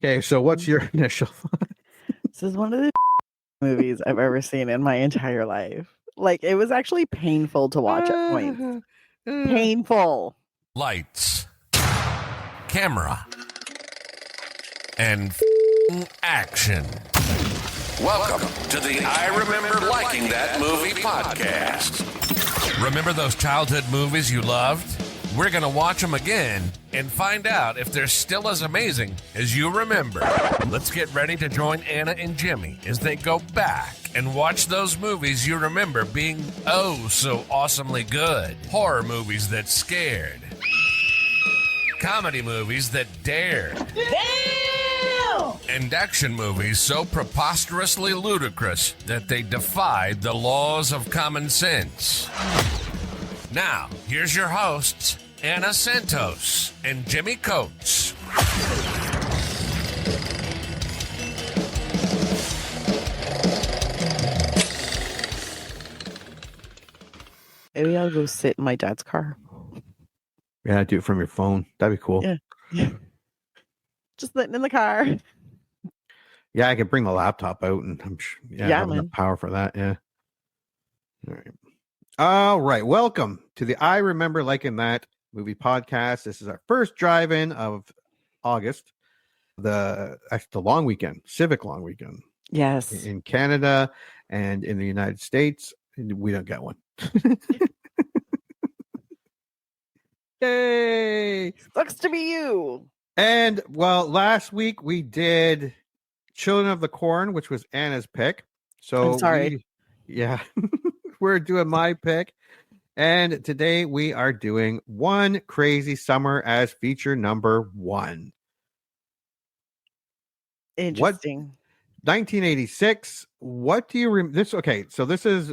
Okay, so what's your initial? This is one of the movies I've ever seen in my entire life. Like, it was actually painful to watch at points. Painful. Lights, camera, and action. Welcome to the I Remember Liking That Movie podcast. Remember those childhood movies you loved? We're going to watch them again and find out if they're still as amazing as you remember. Let's get ready to join Anna and Jimmy as they go back and watch those movies you remember being oh so awesomely good. Horror movies that scared. Comedy movies that dared. Damn! And action movies so preposterously ludicrous that they defied the laws of common sense. Now, here's your hosts, Anna Santos and Jimmy Coates. Maybe I'll go sit in my dad's car. Yeah, do it from your phone. That'd be cool. Yeah. Just sitting in the car. Yeah, I could bring the laptop out, and I'm sure. Yeah, have enough power for that. Yeah. All right. All right. Welcome to the I Remember Liking That Movie podcast. This is our first drive-in of August, the long weekend, civic long weekend. Yes. In Canada and in the United States, we don't get one. Yay! Sucks to be you. And well, last week we did Children of the Corn, which was Anna's pick. So I'm sorry. We're doing my pick. And today we are doing One Crazy Summer as feature number 1. Interesting. 1986. What do you remember? This is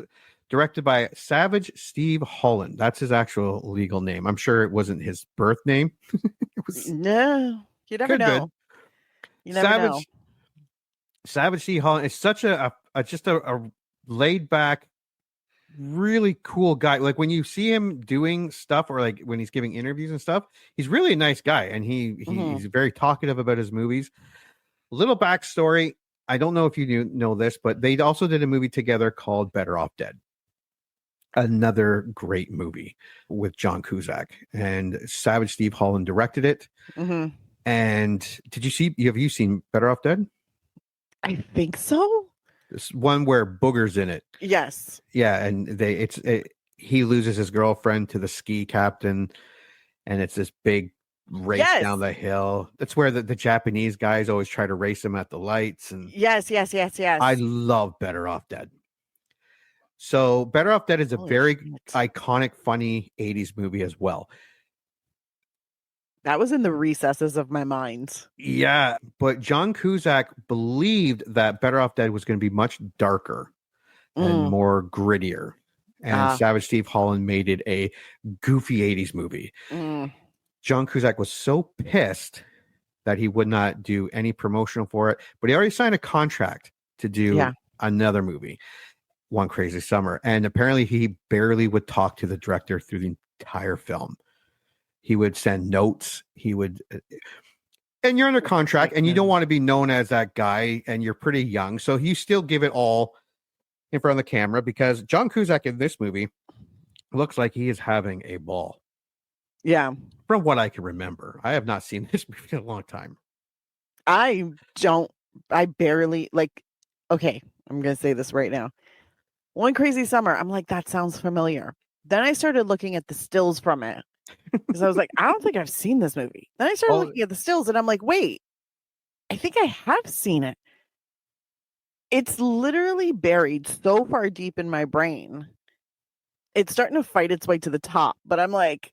directed by Savage Steve Holland. That's his actual legal name. I'm sure it wasn't his birth name. No, you never know. You never know. Savage Steve Holland is such a laid back, really cool guy. Like when you see him doing stuff or like when he's giving interviews and stuff, he's really a nice guy, and he's very talkative about his movies. Little backstory. I don't know if you know this, but they also did a movie together called Better Off Dead. Another great movie with John Cusack, and Savage Steve Holland directed it. Mm-hmm. And have you seen Better Off Dead? I think so. This one where Booger's in it. Yes. Yeah, and he loses his girlfriend to the ski captain, and it's this big race down the hill. That's where the Japanese guys always try to race him at the lights. And yes. I love Better Off Dead. So Better Off Dead is a very iconic, funny 80s movie as well. That was in the recesses of my mind. Yeah, but John Cusack believed that Better Off Dead was going to be much darker and more grittier. And Savage Steve Holland made it a goofy 80s movie. John Cusack was so pissed that he would not do any promotional for it, but he already signed a contract to do another movie, One Crazy Summer. And apparently he barely would talk to the director through the entire film. He would send notes. And you're under contract and you don't want to be known as that guy, and you're pretty young. So you still give it all in front of the camera, because John Cusack in this movie looks like he is having a ball. Yeah. From what I can remember. I have not seen this movie in a long time. I barely okay, I'm going to say this right now. One Crazy Summer, I'm like, that sounds familiar. Then I started looking at the stills from it, because I was like, I don't think I've seen this movie. Then I started looking at the stills and I'm like, wait, I think I have seen it. It's literally buried so far deep in my brain. It's starting to fight its way to the top, but I'm like,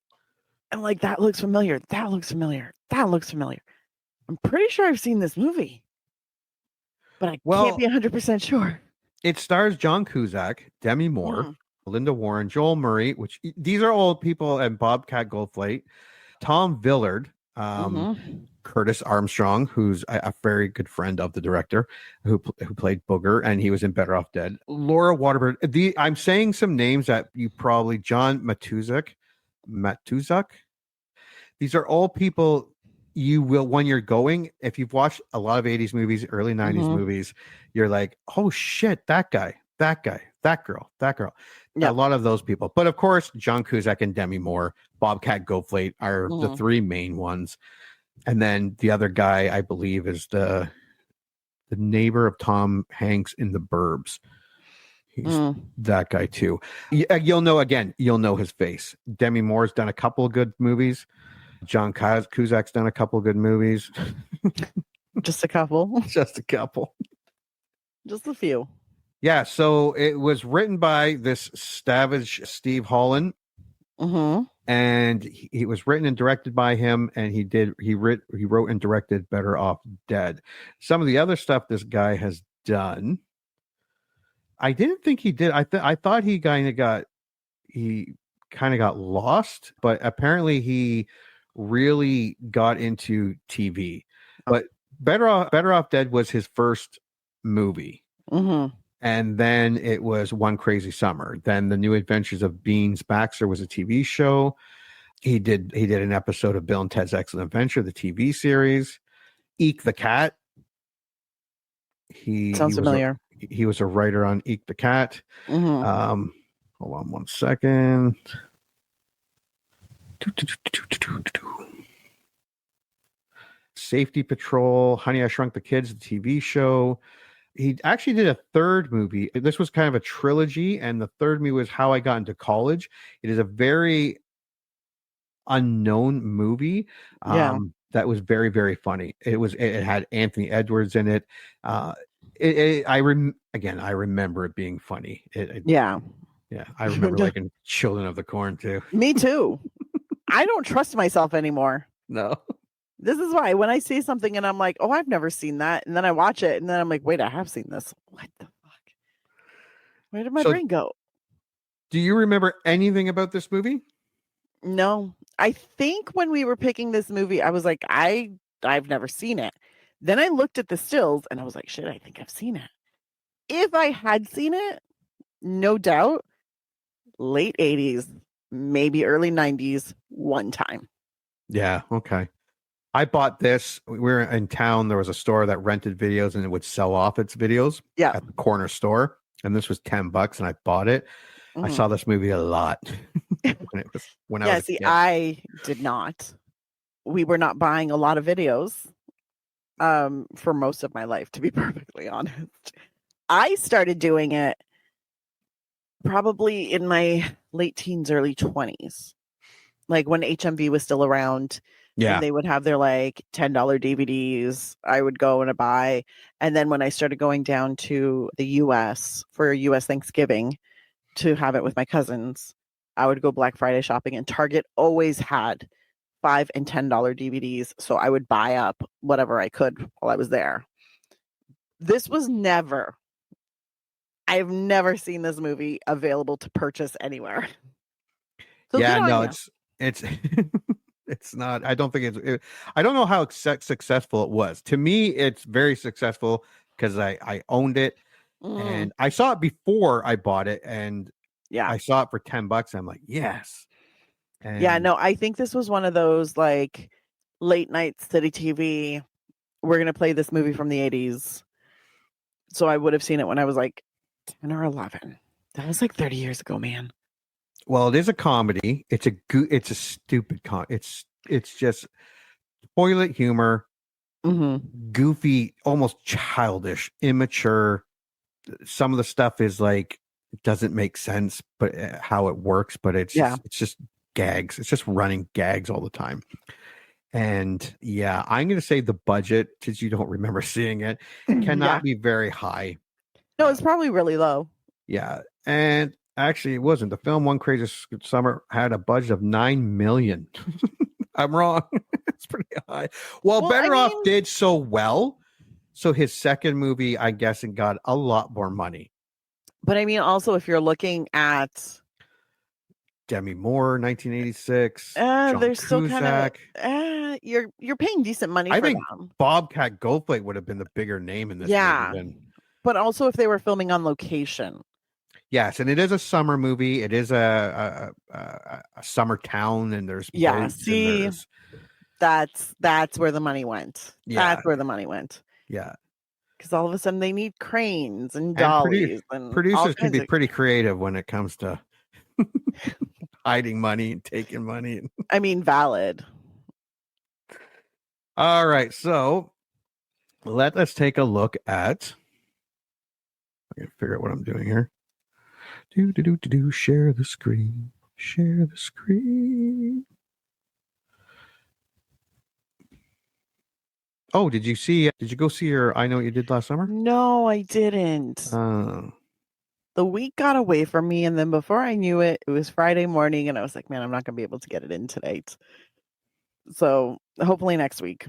that looks familiar. That looks familiar. That looks familiar. I'm pretty sure I've seen this movie, but I can't be 100% sure. It stars John Cusack, Demi Moore, Linda Warren, Joel Murray, which these are all people, and Bobcat Goldthwait, Tom Villard, Curtis Armstrong, who's a very good friend of the director, who played Booger, and he was in Better Off Dead. Laura Waterbird. I'm saying some names that you probably, John Matuzak. These are all people you will, when you're going, if you've watched a lot of 80s movies, early 90s movies, you're like, oh shit, that guy, that girl. Yeah. A lot of those people. But of course, John Cusack and Demi Moore, Bobcat Goldthwait are the three main ones. And then the other guy, I believe, is the neighbor of Tom Hanks in The Burbs. He's that guy too. You'll know his face. Demi Moore's done a couple of good movies. John Cusack's done a couple of good movies. Just a couple. Just a couple. Just a few. Yeah, so it was written by this savage Steve Holland. And he was written and directed by him, and he wrote and directed Better Off Dead. Some of the other stuff this guy has done, I didn't think he did. I thought he kind of got lost, but apparently he really got into TV. But Better Off Dead was his first movie. And then it was One Crazy Summer. Then The New Adventures of Beans Baxter was a TV show. He did an episode of Bill and Ted's Excellent Adventure, the TV series. Eek the Cat. Sounds familiar. He was a writer on Eek the Cat. Hold on one second. Safety Patrol, Honey, I Shrunk the Kids, the TV show. He actually did a third movie. This was kind of a trilogy, and the third movie was How I Got Into College. It is a very unknown movie that was very, very funny. It had Anthony Edwards in it. I remember it being funny. I remember liking Children of the Corn too. Me too. I don't trust myself anymore. No. This is why when I see something and I'm like, oh, I've never seen that. And then I watch it and then I'm like, wait, I have seen this. What the fuck? Where did my brain go? Do you remember anything about this movie? No. I think when we were picking this movie, I was like, I've never seen it. Then I looked at the stills and I was like, shit, I think I've seen it. If I had seen it, no doubt, late 80s, maybe early 90s, one time. Yeah. Okay. I bought this. We were in town. There was a store that rented videos and it would sell off its videos at the corner store. And this was $10 and I bought it. I saw this movie a lot when I was a kid. I did not. We were not buying a lot of videos for most of my life, to be perfectly honest. I started doing it probably in my late teens, early 20s. Like when HMV was still around. Yeah. And they would have their like $10 DVDs. I would go and buy. And then when I started going down to the US for US Thanksgiving to have it with my cousins, I would go Black Friday shopping, and Target always had $5 and $10 DVDs. So I would buy up whatever I could while I was there. This was I've never seen this movie available to purchase anywhere. So it's it's not. I don't think I don't know how successful it was. To me, it's very successful because I owned it and I saw it before I bought it, and I saw it for $10. I'm like, yes. And I think this was one of those like late night city TV. We're gonna play this movie from the 80s. So I would have seen it when I was like 10 or 11. That was like 30 years ago, man. Well, it is a comedy. It's a stupid it's just toilet humor, goofy, almost childish, immature. Some of the stuff is like, it doesn't make sense, but how it works, but it's just gags. It's just running gags all the time. And I'm going to say the budget, since you don't remember seeing it, cannot be very high. No, it's probably really low. Yeah. And actually, it wasn't. The film One Crazy Summer had a budget of $9 million. I'm wrong. It's pretty high. Well, Better Off did so well. So his second movie, I guess, it got a lot more money. But I mean, also, if you're looking at Demi Moore, 1986. They're still kind of you're paying decent money. I think them. Bobcat Goldthwait would have been the bigger name in this movie. But also, if they were filming on location. Yes, and it is a summer movie. It is a summer town, and there's boats. See, that's where the money went. Yeah. That's where the money went. Yeah. Because all of a sudden they need cranes and And dollies and all producers can kinds be of. pretty creative when it comes to hiding money and taking money. I mean, valid. All right, so let us take a look at. I gotta figure out what I'm doing here. Share the screen. Share the screen. Oh, did you go see your I Know What You Did Last Summer? No, I didn't. The week got away from me, and then before I knew it, it was Friday morning, and I was like, man, I'm not gonna be able to get it in tonight. So hopefully next week.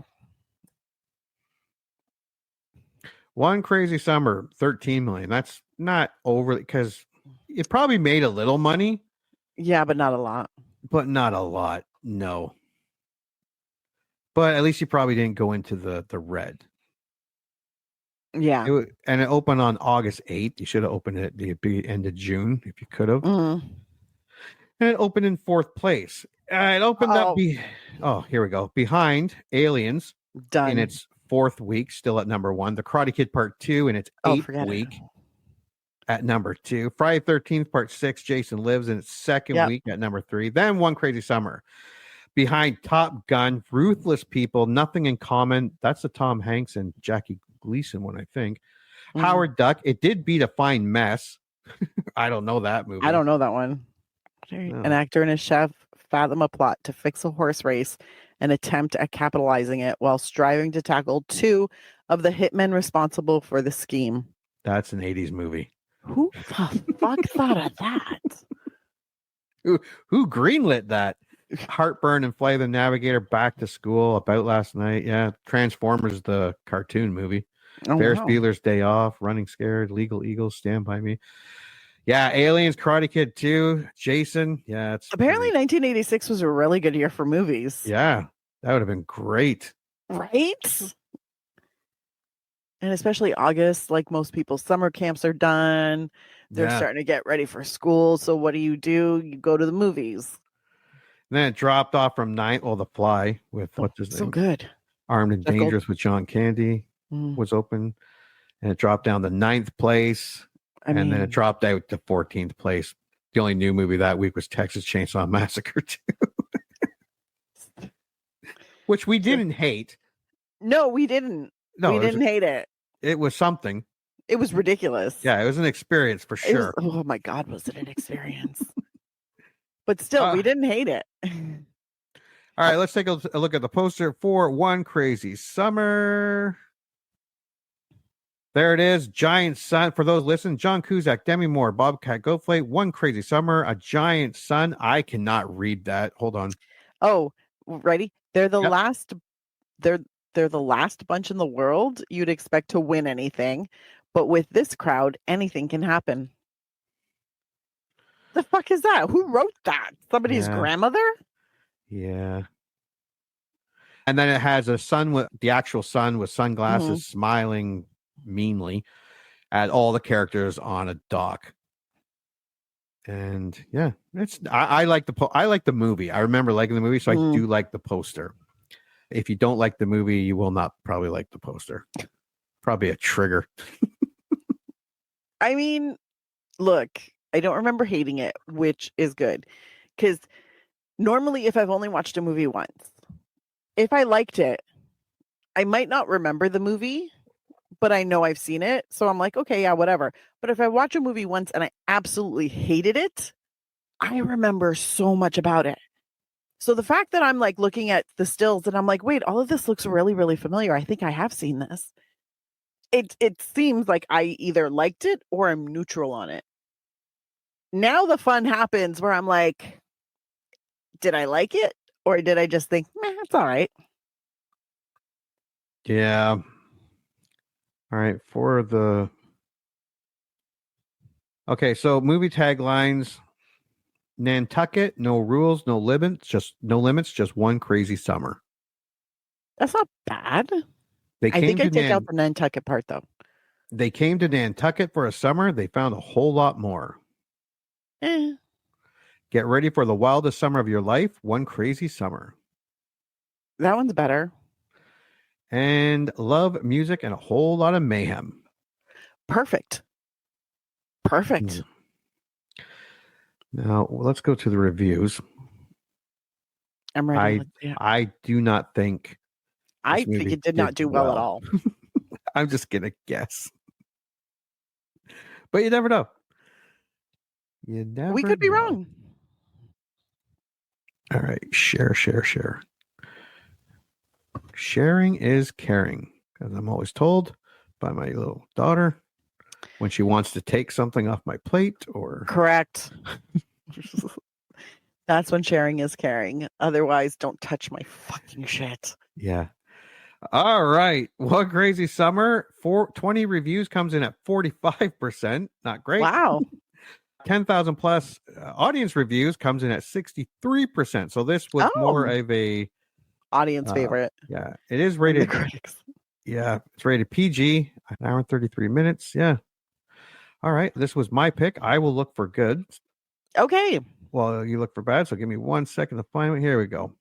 One Crazy Summer, 13 million. That's not overly, because it probably made a little money. Yeah, but not a lot. But not a lot. No. But at least you probably didn't go into the red. Yeah. And it opened on August 8th. You should have opened it at the end of June if you could have. Mm-hmm. And it opened in 4th place. It opened up. Here we go. Behind Aliens. Done. In its 4th week, still at number 1. The Karate Kid Part 2 in its 8th week at number 2. Friday 13th Part 6, Jason Lives in its 2nd week at number 3. Then One Crazy Summer. Behind Top Gun, Ruthless People, Nothing in Common. That's the Tom Hanks and Jackie Gleason one, I think. Howard Duck. It did beat A Fine Mess. I don't know that movie. I don't know that one. No. An actor and a chef fathom a plot to fix a horse race and attempt at capitalizing it while striving to tackle 2 of the hitmen responsible for the scheme. That's an 80s movie. Who the fuck thought of that? Who greenlit that? Heartburn and Flight of the Navigator, Back to School, About Last Night. Yeah. Transformers, the cartoon movie. Ferris Bueller's Day Off, Running Scared, Legal Eagles, Stand By Me. Yeah, Aliens, Karate Kid 2, Jason. Yeah, it's apparently 1986 was a really good year for movies. Yeah, that would have been great. Right? And especially August, like most people's summer camps are done. They're starting to get ready for school. So what do? You go to the movies. And then it dropped off from 9th. Oh, The Fly with what's his name? So good. Armed and Dangerous with John Candy was open. And it dropped down to 9th place. Then it dropped out to 14th place. The only new movie that week was Texas Chainsaw Massacre 2. Which we didn't hate. No, we didn't. No, we didn't hate it. It was something. It was ridiculous. Yeah, it was an experience for sure. Oh my God, was it an experience? But still, we didn't hate it. All right, let's take a look at the poster for One Crazy Summer. There it is. Giant Sun. For those listening, John Cusack, Demi Moore, Bobcat Goldthwait, One Crazy Summer, A Giant Sun. I cannot read that. Hold on. Oh, ready? They're the last. They're the last bunch in the world you'd expect to win anything, but with this crowd, anything can happen. The fuck is that? Who wrote that? Somebody's grandmother? Yeah. And then it has a sun with the actual sun with sunglasses smiling meanly at all the characters on a dock. And yeah, I like the movie. I remember liking the movie, so I do like the poster. If you don't like the movie, you will not probably like the poster. Probably a trigger. I mean, look, I don't remember hating it, which is good. Because normally, if I've only watched a movie once, if I liked it, I might not remember the movie, but I know I've seen it. So I'm like, okay, yeah, whatever. But if I watch a movie once and I absolutely hated it, I remember so much about it. So the fact that I'm like looking at the stills and I'm like, wait, all of this looks really, really familiar. I think I have seen this. It seems like I either liked it or I'm neutral on it. Now the fun happens where I'm like, did I like it? Or did I just think, meh, it's all right? Yeah. All right. Okay, so movie taglines. Nantucket, no rules, no limits, just one crazy summer. That's not bad. I think I take out the Nantucket part, though. They came to Nantucket for a summer. They found a whole lot more. Get ready for the wildest summer of your life. One crazy summer. That one's better. And Love, Music, and a Whole Lot of Mayhem. Perfect. Perfect. Now, let's go to the reviews. I'm ready. Let's see it. I do not think I this think movie it did not do well at all. I'm just going to guess. But you never know. We could be wrong. All right. Share. Sharing is caring. As I'm always told by my little daughter when she wants to take something off my plate or. Correct. That's when sharing is caring. Otherwise, don't touch my fucking shit. Yeah. All right. One Crazy Summer. 20 reviews comes in at 45%. Not great. Wow. 10,000 plus audience reviews comes in at 63%. So this was more of a audience favorite. Yeah. It is rated. The critics. Yeah. It's rated PG. An hour and 33 minutes. Yeah. All right. This was my pick. I will look for good. Okay. Well, you look for bad. So give me 1 second to find it. Here we go.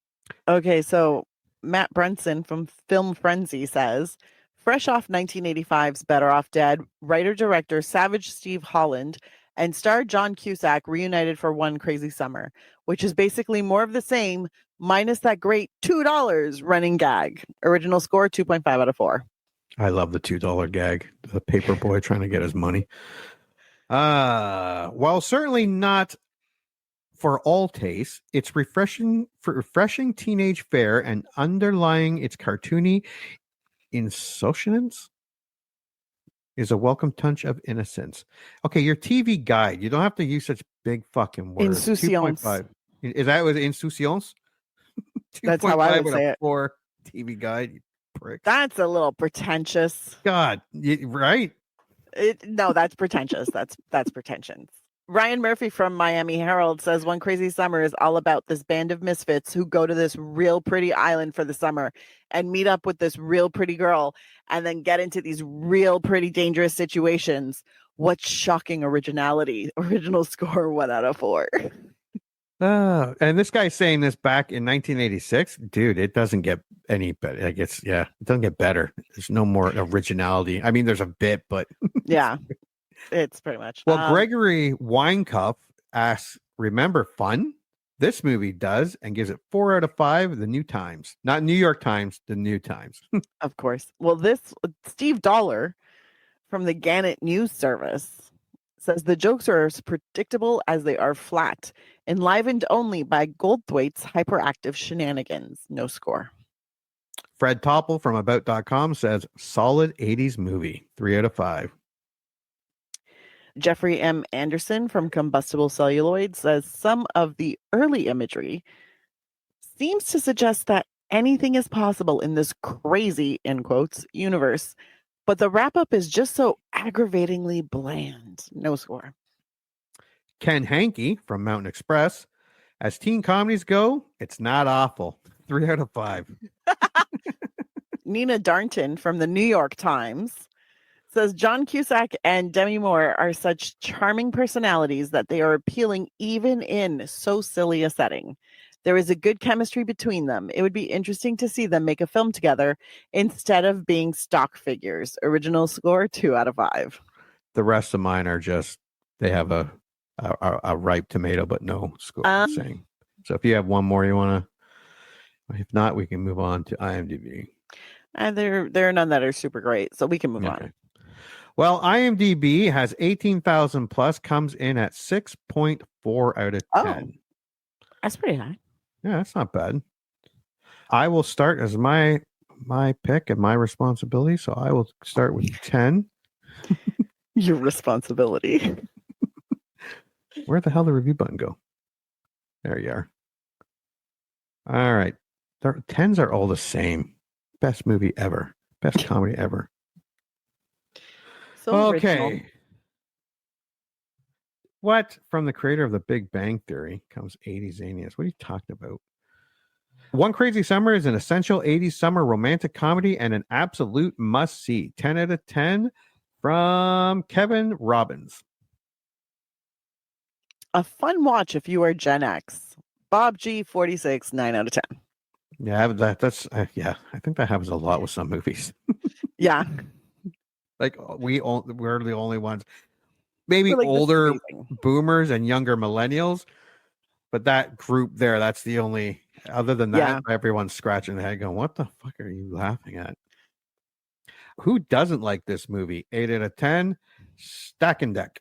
Okay. So Matt Brunson from Film Frenzy says, fresh off 1985's Better Off Dead, writer-director Savage Steve Holland and star John Cusack reunited for One Crazy Summer, which is basically more of the same, minus that great $2 running gag. Original score, 2.5 out of 4. I love the $2 gag. The paper boy trying to get his money. While certainly not for all tastes, it's refreshing teenage fare and underlying its cartoony insouciance is a welcome touch of innocence. Okay, your TV guide. You don't have to use such big fucking words. Insouciance. 2.5. Is that with insouciance? That's how I would say it. For TV guide, you prick. That's a little pretentious. God, right? No, that's pretentious. That's pretension. Ryan Murphy from Miami Herald says One Crazy Summer is all about this band of misfits who go to this real pretty island for the summer and meet up with this real pretty girl and then get into these real pretty dangerous situations. What shocking originality. Original score 1 out of 4. And this guy's saying this back in 1986. Dude, it doesn't get any better. Like it doesn't get better. There's no more originality. I mean, there's a bit, but yeah. It's pretty much. Well, Gregory Winecup asks, remember fun? This movie does and gives it 4 out of 5. The New Times, not New York Times, the New Times. Of course. Well, Steve Dollar from the Gannett News Service says the jokes are as predictable as they are flat, enlivened only by Goldthwait's hyperactive shenanigans. No score. Fred Topple from About.com says solid 80s movie. 3 out of 5. Jeffrey M. Anderson from Combustible Celluloid says some of the early imagery seems to suggest that anything is possible in this crazy, in quotes, universe, but the wrap-up is just so aggravatingly bland. No score. Ken Hankey from Mountain Express, as teen comedies go, it's not awful. 3 out of 5. Nina Darnton from the New York Times says John Cusack and Demi Moore are such charming personalities that they are appealing even in so silly a setting. There is a good chemistry between them. It would be interesting to see them make a film together instead of being stock figures. Original score 2 out of 5. The rest of mine are just they have a ripe tomato, but no score. Saying. So if you have one more you want to, if not, we can move on to IMDb. And there are none that are super great, so we can move on. Well, IMDb has 18,000 plus, comes in at 6.4 out of 10. That's pretty high. Yeah, that's not bad. I will start as my pick and my responsibility, so I will start with 10. Your responsibility. Where the hell did the review button go? There you are. All right. 10s are all the same. Best movie ever. Best comedy ever. So okay. Original. What from the creator of The Big Bang Theory comes 80s Zanius? What are you talking about? One Crazy Summer is an essential 80s summer romantic comedy and an absolute must-see. 10 out of 10 from Kevin Robbins. A fun watch if you are Gen X. Bob G, 46, 9 out of 10. Yeah, that's yeah. I think that happens a lot with some movies. Yeah. Like we're the only ones, maybe We're like, this is older amazing. boomers and younger millennials, but that group there, that's the only. Other than that, everyone's scratching their head, going, "What the fuck are you laughing at?" Who doesn't like this movie? 8 out of 10. Stack and Deck.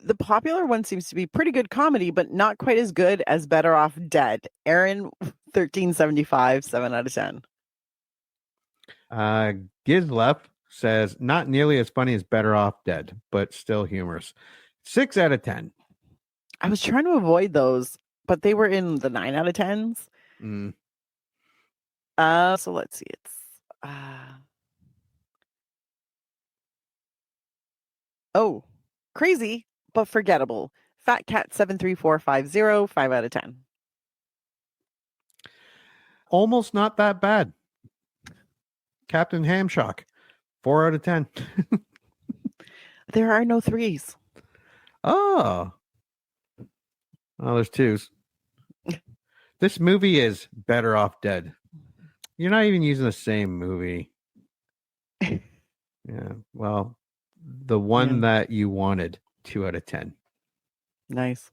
The popular one seems to be pretty good comedy, but not quite as good as Better Off Dead. Aaron, 1375, 7 out of 10. Gizlef says, not nearly as funny as Better Off Dead, but still humorous. 6 out of 10. I was trying to avoid those, but they were in the 9 out of 10s. Mm. So let's see. It's crazy but forgettable. Fat Cat 73450, 5 out of 10. Almost not that bad. Captain Hamshock, 4 out of 10. There are no 3s. Oh, there's 2s. This movie is Better Off Dead. You're not even using the same movie. Yeah, well, the one that you wanted, 2 out of 10. Nice.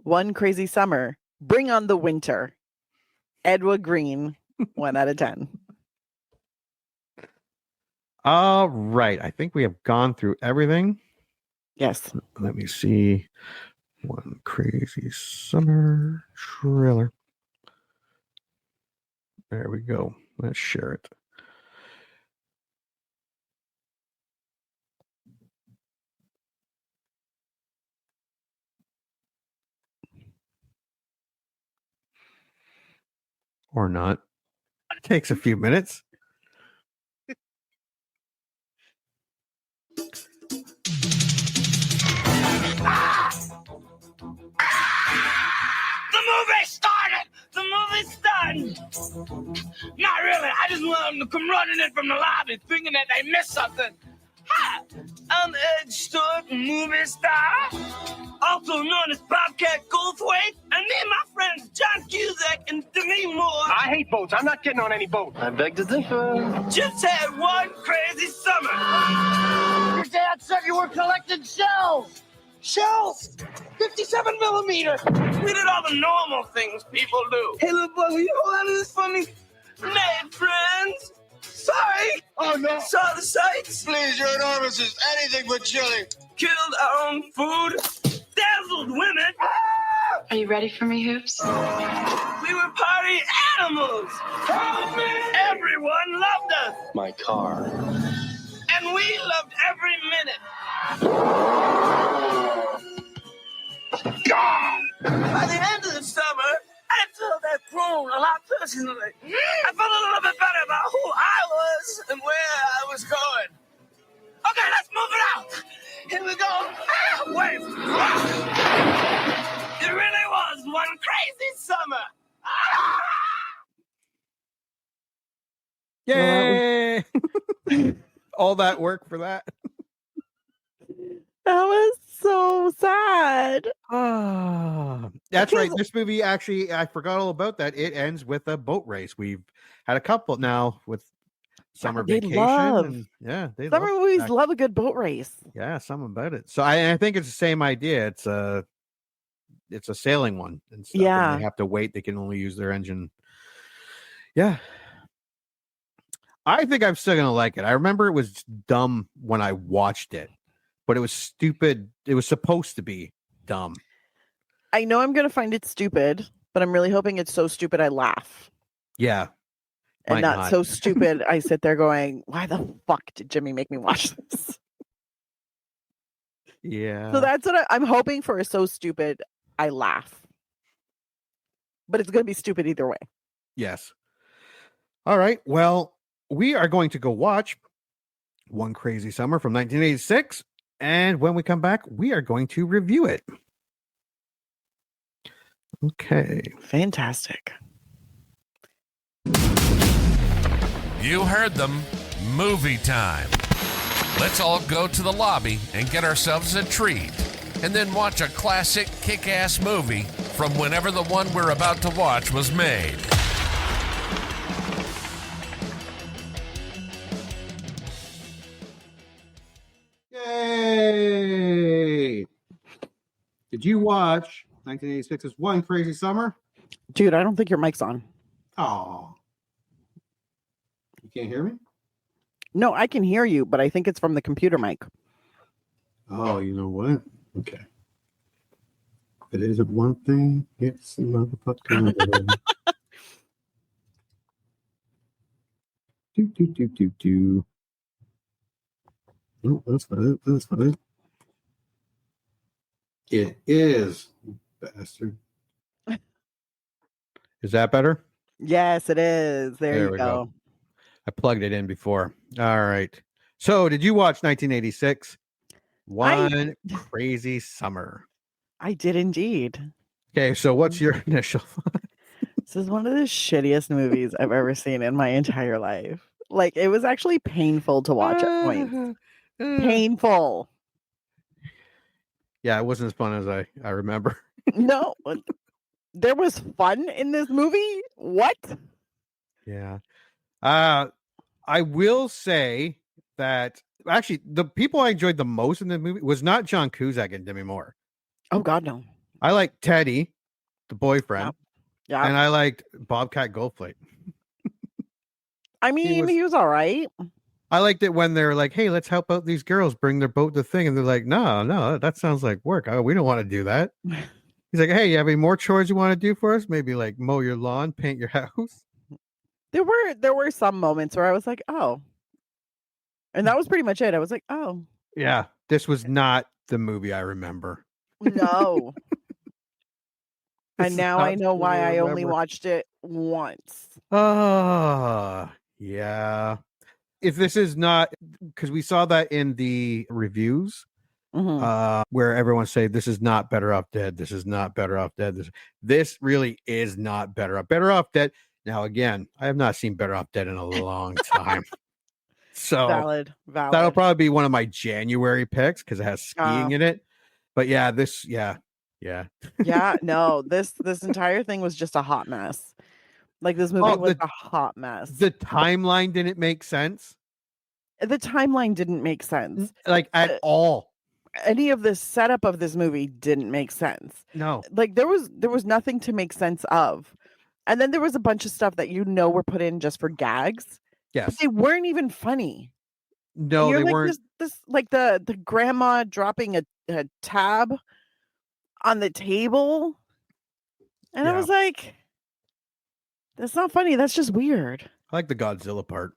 One Crazy Summer, Bring on the Winter. Edward Green, 1 out of 10. All right. I think we have gone through everything. Yes. Let me see. One Crazy Summer trailer. There we go. Let's share it. Or not. It takes a few minutes. The movie started! The movie's done! Not really. I just want them to come running in from the lobby thinking that they missed something. Hi, I'm Ed Stewart, movie star, also known as Bobcat Goldthwait, and me and my friends John Cusack and Demi Moore. I hate boats. I'm not getting on any boat. I beg to differ. Just had one crazy summer. Your dad said you were collecting shells. Shells! 57 millimeter! We did all the normal things people do. Hey, little boy, will you hold on to this for me? Made friends. Sorry. Oh, no. Saw the sights. Please, your enormous is anything but chilly. Killed our own food. Dazzled women. Are you ready for me, Hoops? We were party animals. Help me! Everyone loved us. My car. And we loved every minute. By the end of the summer, I felt that grown a lot personally. I felt a little bit better about who I was and where I was going. Okay, let's move it out. Here we go. Wave. It really was one crazy summer. Yay! All that work for that. That was so sad. That's right. This movie, actually, I forgot all about that. It ends with a boat race. We've had a couple now with summer vacation. Summer movies love a good boat race. Yeah, something about it. So I think it's the same idea. It's a sailing one and stuff. Yeah, and they have to wait. They can only use their engine. Yeah. I think I'm still gonna like it. I remember it was dumb when I watched it, but it was stupid. It was supposed to be dumb. I know I'm gonna find it stupid, but I'm really hoping it's so stupid I laugh. Yeah. And not so stupid I sit there going, why the fuck did Jimmy make me watch this? Yeah. So that's what I'm hoping for, is so stupid I laugh. But it's gonna be stupid either way. Yes. All right. Well, we are going to go watch One Crazy Summer from 1986. And when we come back, we are going to review it. Okay. Fantastic. You heard them. Movie time. Let's all go to the lobby and get ourselves a treat. And then watch a classic kick-ass movie from whenever the one we're about to watch was made. Did you watch 1986's One Crazy Summer? Dude, I don't think your mic's on. Oh. You can't hear me? No, I can hear you, but I think it's from the computer mic. Oh, you know what? Okay. If it isn't one thing, it's another fucking do. No, that's not it. That's not it. It is, bastard. Is that better? Yes, it is. There you go. I plugged it in before. All right. So, did you watch 1986? One Crazy Summer. I did indeed. Okay, so what's your initial thought? This is one of the shittiest movies I've ever seen in my entire life. Like, it was actually painful to watch at points. Painful. Yeah, it wasn't as fun as I remember. No, there was fun in this movie. What? Yeah. I will say that actually the people I enjoyed the most in the movie was not John Cusack and Demi Moore. Oh God, no. I liked Teddy, the boyfriend. Yeah. And I liked Bobcat Goldthwait. I mean, he was all right. I liked it when they're like, hey, let's help out these girls bring their boat to the thing. And they're like, no, that sounds like work. We don't want to do that. He's like, hey, you have any more chores you want to do for us? Maybe like mow your lawn, paint your house. There were some moments where I was like, oh. And that was pretty much it. I was like, oh. Yeah, this was not the movie I remember. No. And now I know why I only watched it once. Oh, yeah. If this is not, because we saw that in the reviews, where everyone say this is not Better Off Dead. This is not Better Off Dead. This really is not Better Off. Better Off Dead. Now, again, I have not seen Better Off Dead in a long time. So valid. That'll probably be one of my January picks because it has skiing in it. But yeah, yeah, no, this entire thing was just a hot mess. Like this movie was a hot mess. The timeline didn't make sense. The timeline didn't make sense. Like at all. Any of the setup of this movie didn't make sense. No. Like there was nothing to make sense of. And then there was a bunch of stuff that were put in just for gags. Yes. But they weren't even funny. No, they weren't. This like the grandma dropping a tab on the table. And I was like, that's not funny. That's just weird. I like the Godzilla part.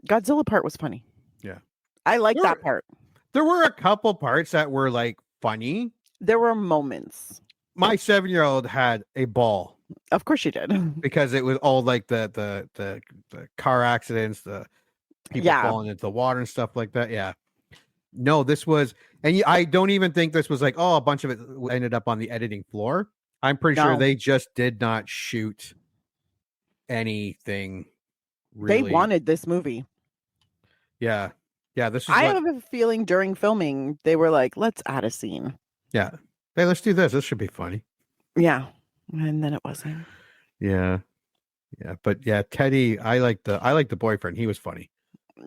Godzilla part was funny. Yeah. I like that part. There were a couple parts that were like funny. There were moments. My 7-year-old had a ball. Of course she did. Because it was all like the car accidents, the people falling into the water and stuff like that. Yeah. No, this was, and I don't even think this was like, oh, a bunch of it ended up on the editing floor. I'm pretty sure they just did not shoot anything really. They wanted this movie. Yeah. Yeah. This is I have a feeling during filming, they were like, let's add a scene. Yeah. Hey, let's do this. This should be funny. Yeah. And then it wasn't. Yeah. Yeah. But yeah, Teddy, I like the boyfriend. He was funny.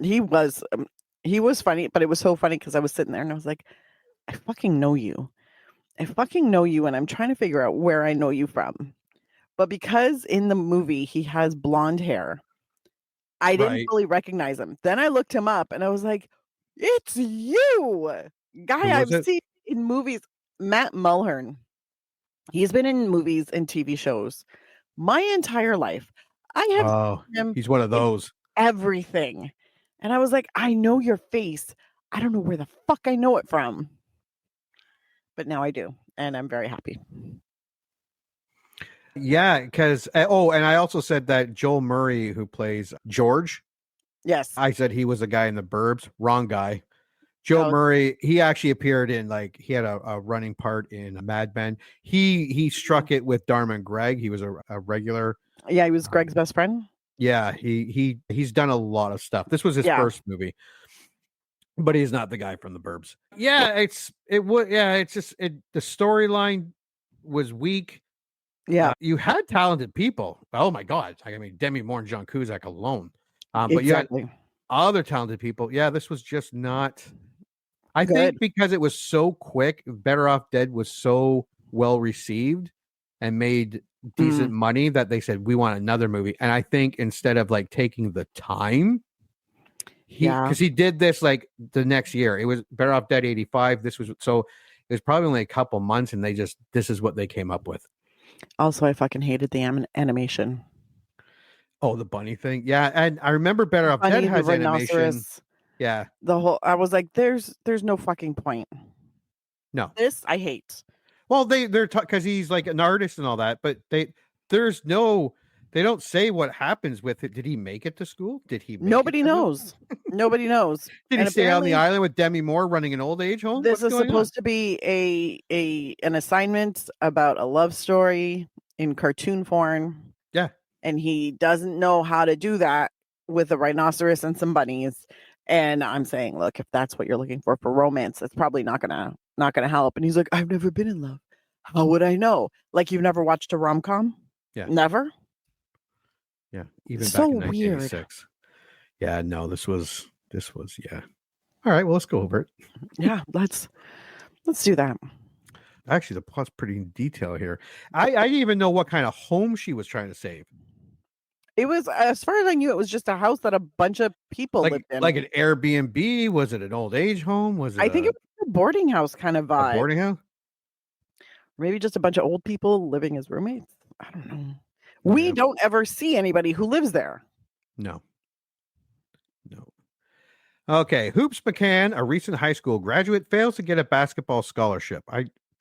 He was funny, but it was so funny because I was sitting there and I was like, I fucking know you. And I'm trying to figure out where I know you from. But because in the movie he has blonde hair, I didn't really recognize him. Then I looked him up and I was like, it's you. Guy I've seen in movies. Matt Mulhern. He's been in movies and TV shows my entire life. I have seen him. He's one of those. Everything. And I was like, I know your face. I don't know where the fuck I know it from. But now I do. And I'm very happy. Yeah, because and I also said that Joel Murray, who plays George. Yes. I said he was the guy in the Burbs. Wrong guy. Joe Murray, he actually appeared in he had a running part in Mad Men. He struck it with Dharma and Greg. He was a regular. Yeah, he was Greg's best friend. Yeah, he's done a lot of stuff. This was his first movie, but he's not the guy from the Burbs. Yeah, it's just the storyline was weak. Yeah, you had talented people. Oh my God, I mean Demi Moore and John Cusack alone, but you had other talented people. Yeah, this was just not. I Good. think because it was so quick, Better Off Dead was so well received and made decent money that they said, we want another movie. And I think instead of like taking the time, because he did this like the next year. It was Better Off Dead 85. This was so it was probably only a couple months, and this is what they came up with. Also, I fucking hated the animation. Oh, the bunny thing. Yeah. And I remember Better Off Dead has animation. Yeah. I was like, there's no fucking point. No. This I hate. Well, they're because he's like an artist and all that, but they don't say what happens with it. Did he make it to school? Did he? Nobody knows. Nobody knows. Did he stay on the island with Demi Moore running an old age home? This is supposed to be an assignment about a love story in cartoon form. Yeah. And he doesn't know how to do that with a rhinoceros and some bunnies. And I'm saying, look, if that's what you're looking for romance, it's probably not gonna help. And he's like, I've never been in love. How would I know? Like, you've never watched a rom-com? Yeah. Never? Yeah. Even so back in 1986. Weird. Yeah, no, this was yeah. All right, well, let's go over it. Yeah, let's do that. Actually, the plot's pretty in detail here. I didn't even know what kind of home she was trying to save. It was, as far as I knew, it was just a house that a bunch of people lived in. Like an Airbnb? Was it an old age home? Was it? I think it was a boarding house kind of vibe. A boarding house? Maybe just a bunch of old people living as roommates. I don't know. We don't ever see anybody who lives there. No. Okay, Hoops McCann, a recent high school graduate, fails to get a basketball scholarship.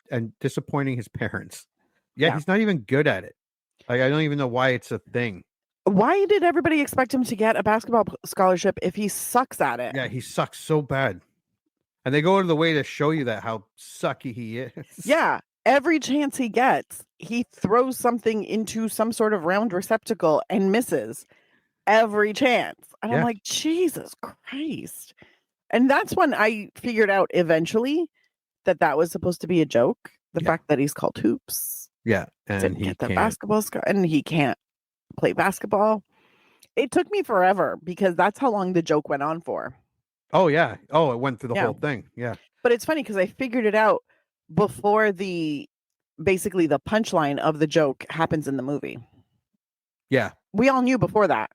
And disappointing his parents. Yeah, he's not even good at it. Like, I don't even know why it's a thing. Why did everybody expect him to get a basketball scholarship if he sucks at it? Yeah, he sucks so bad. And they go out of the way to show you that how sucky he is. Yeah, every chance he gets, he throws something into some sort of round receptacle and misses every chance. And I'm like, Jesus Christ. And that's when I figured out eventually that was supposed to be a joke. The fact that he's called Hoops. Yeah. And he get the basketball and he can't play basketball. It took me forever because that's how long the joke went on for. Oh, yeah. Oh, it went through the whole thing. Yeah. But it's funny because I figured it out before basically the punchline of the joke happens in the movie. Yeah. We all knew before that.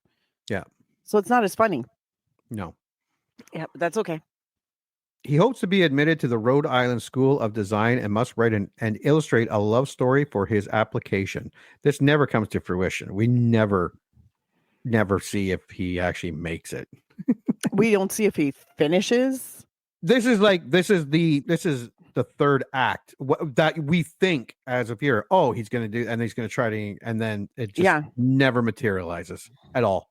Yeah. So it's not as funny. No. Yeah, but that's okay. He hopes to be admitted to the Rhode Island School of Design and must write and illustrate a love story for his application. This never comes to fruition. We never see if he actually makes it. We don't see if he finishes. This is the third act that we think as a viewer. Oh, he's going to do, and he's going to try to, and then it just never materializes at all.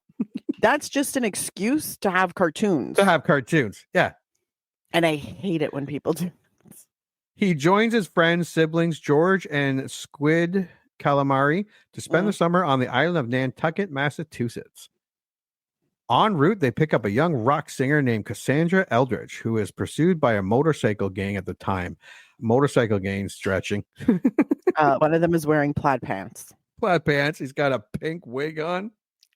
That's just an excuse to have cartoons. Yeah. And I hate it when people do. He joins his friends, siblings, George and Squid Calamari, to spend the summer on the island of Nantucket, Massachusetts. En route, they pick up a young rock singer named Cassandra Eldridge, who is pursued by a motorcycle gang at the time. Motorcycle gang stretching. One of them is wearing plaid pants. He's got a pink wig on.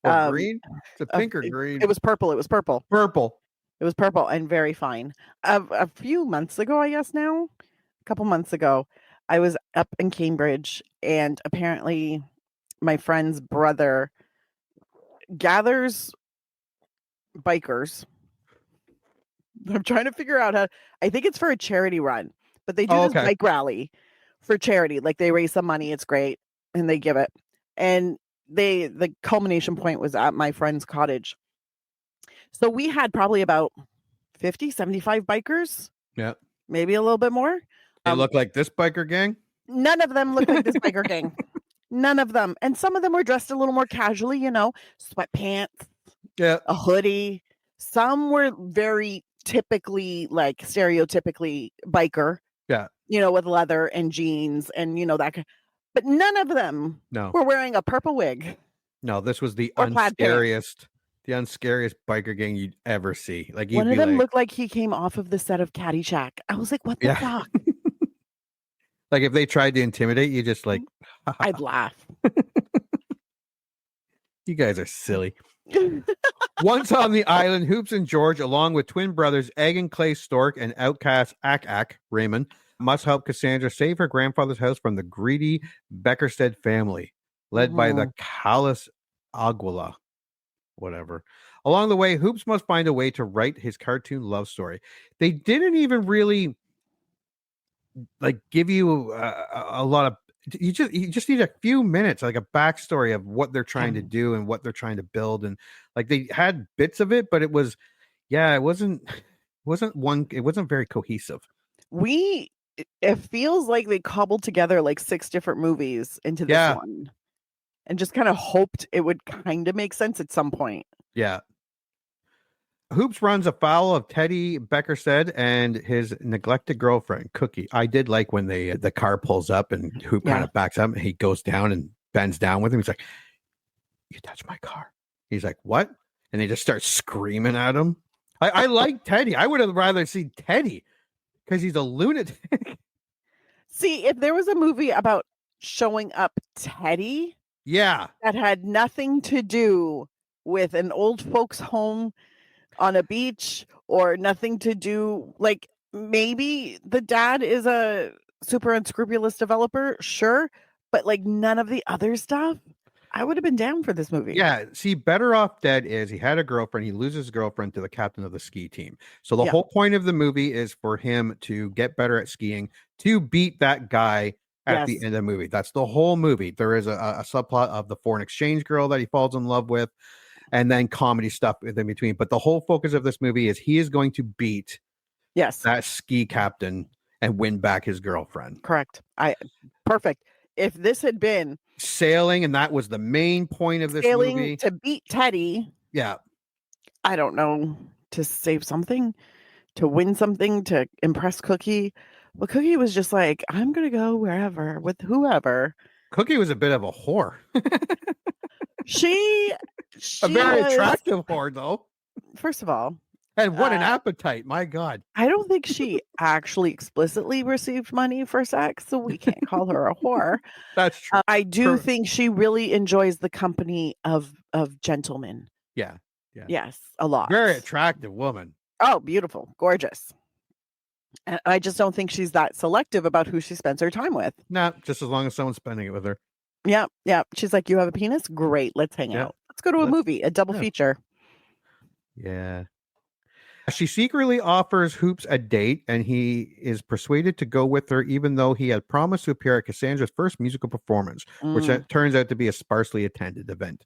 Or green? It's a pink or green? It was purple. Purple. It was purple and very fine. A few months ago, I guess now, a couple months ago, I was up in Cambridge, and apparently my friend's brother gathers bikers. I'm trying to figure out I think it's for a charity run, but they do this bike rally for charity. Like, they raise some money. It's great. And they give it. And the culmination point was at my friend's cottage. So we had probably about 50, 75 bikers. Yeah. Maybe a little bit more. They look like this biker gang? None of them look like this biker gang. None of them. And some of them were dressed a little more casually, sweatpants, a hoodie. Some were very typically, like, stereotypically biker. Yeah. With leather and jeans and, that. But none of them were wearing a purple wig. No, this was the unscariest biker gang you'd ever see. Like, one of them looked like he came off of the set of Caddyshack. I was like, what the fuck? Like, if they tried to intimidate you, just like I'd laugh. You guys are silly. Once on the island, Hoops and George, along with twin brothers Egg and Clay Stork and outcast Ak Raymond, must help Cassandra save her grandfather's house from the greedy Beckerstead family, led by the callous Aguila. Whatever. Along the way, Hoops must find a way to write his cartoon love story. They didn't even really give you a lot of. You just need a few minutes, like a backstory of what they're trying to do and what they're trying to build, and they had bits of it, but it wasn't very cohesive. It feels like they cobbled together 6 different movies into this one, and just kind of hoped it would kind of make sense at some point. Yeah. Hoops runs afoul of Teddy Beckerstead and his neglected girlfriend, Cookie. I did like when the car pulls up and Hoop kind of backs up and he goes down and bends down with him. He's like, "You touched my car." He's like, "What?" And they just start screaming at him. I like Teddy. I would have rather seen Teddy because he's a lunatic. See, if there was a movie about showing up Teddy, that had nothing to do with an old folks' home on a beach, or nothing to do, maybe the dad is a super unscrupulous developer, sure, but none of the other stuff, I would have been down for this movie. Yeah, see, Better Off Dead is he had a girlfriend, he loses his girlfriend to the captain of the ski team. So the whole point of the movie is for him to get better at skiing, to beat that guy at the end of the movie. That's the whole movie. There is a subplot of the foreign exchange girl that he falls in love with, and then comedy stuff in between. But the whole focus of this movie is he is going to beat that ski captain and win back his girlfriend. Correct. Perfect. If this had been sailing, and that was the main point of this movie, to beat Teddy. Yeah. I don't know, to save something, to win something, to impress Cookie. But Cookie was just like, I'm going to go wherever with whoever. Cookie was a bit of a whore. She a very attractive whore, though. First of all. And what an appetite. My God. I don't think she actually explicitly received money for sex, so we can't call her a whore. That's true. I do think she really enjoys the company of gentlemen. Yeah. Yes, a lot. Very attractive woman. Oh, beautiful. Gorgeous. And I just don't think she's that selective about who she spends her time with. No, just as long as someone's spending it with her. Yeah. She's like, you have a penis? Great. Let's hang out. Let's go to a movie, a double feature. Yeah. She secretly offers Hoops a date, and he is persuaded to go with her, even though he had promised to appear at Cassandra's first musical performance, which turns out to be a sparsely attended event.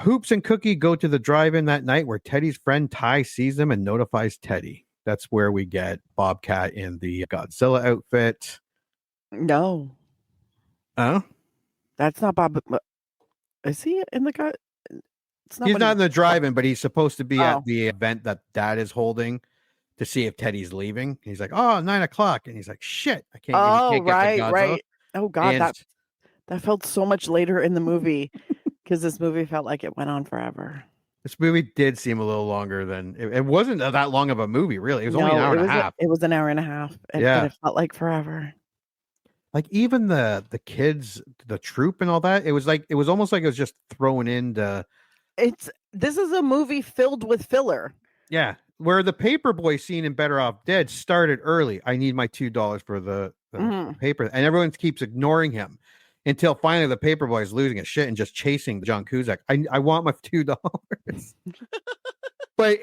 Hoops and Cookie go to the drive-in that night, where Teddy's friend Ty sees them and notifies Teddy. That's where we get Bobcat in the Godzilla outfit. No. Oh? That's not Bob. Is he in the God? He's not in the drive-in, but he's supposed to be at the event that Dad is holding to see if Teddy's leaving. He's like, 9:00. And he's like, shit, I can't. Right. Oh, God. That felt so much later in the movie, because this movie felt like it went on forever. This movie did seem a little longer than it wasn't that long of a movie, really. It was only an hour and a half. It was an hour and a half. But it felt like forever. Like even the kids, the troop and all that, it was almost like it was just thrown into. This is a movie filled with filler. Yeah, where the paperboy scene in Better Off Dead started early. I need my $2 for the paper, and everyone keeps ignoring him until finally the paperboy is losing his shit and just chasing John Cusack. I want my $2. But